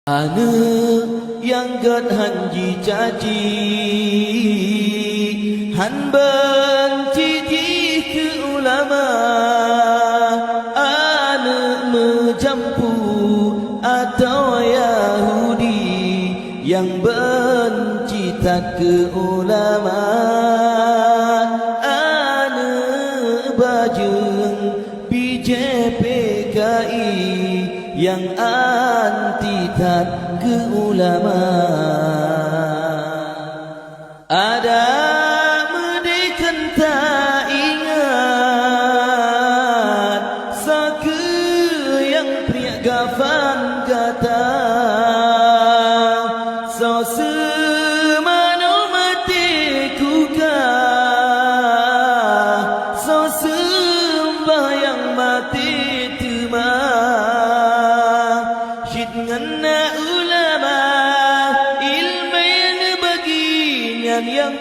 Ane yang gad hanji caci han benci ke ulama, ane menjampu atau Yahudi yang benci tak ke ulama, ane bajeng PJPKI yang anti tak ke ulama. Ada merdekan tak ingat sake yang pria gafan kata so semano mati kuka so sembahyang mati tema ngana ulama ilmu yang bagian yang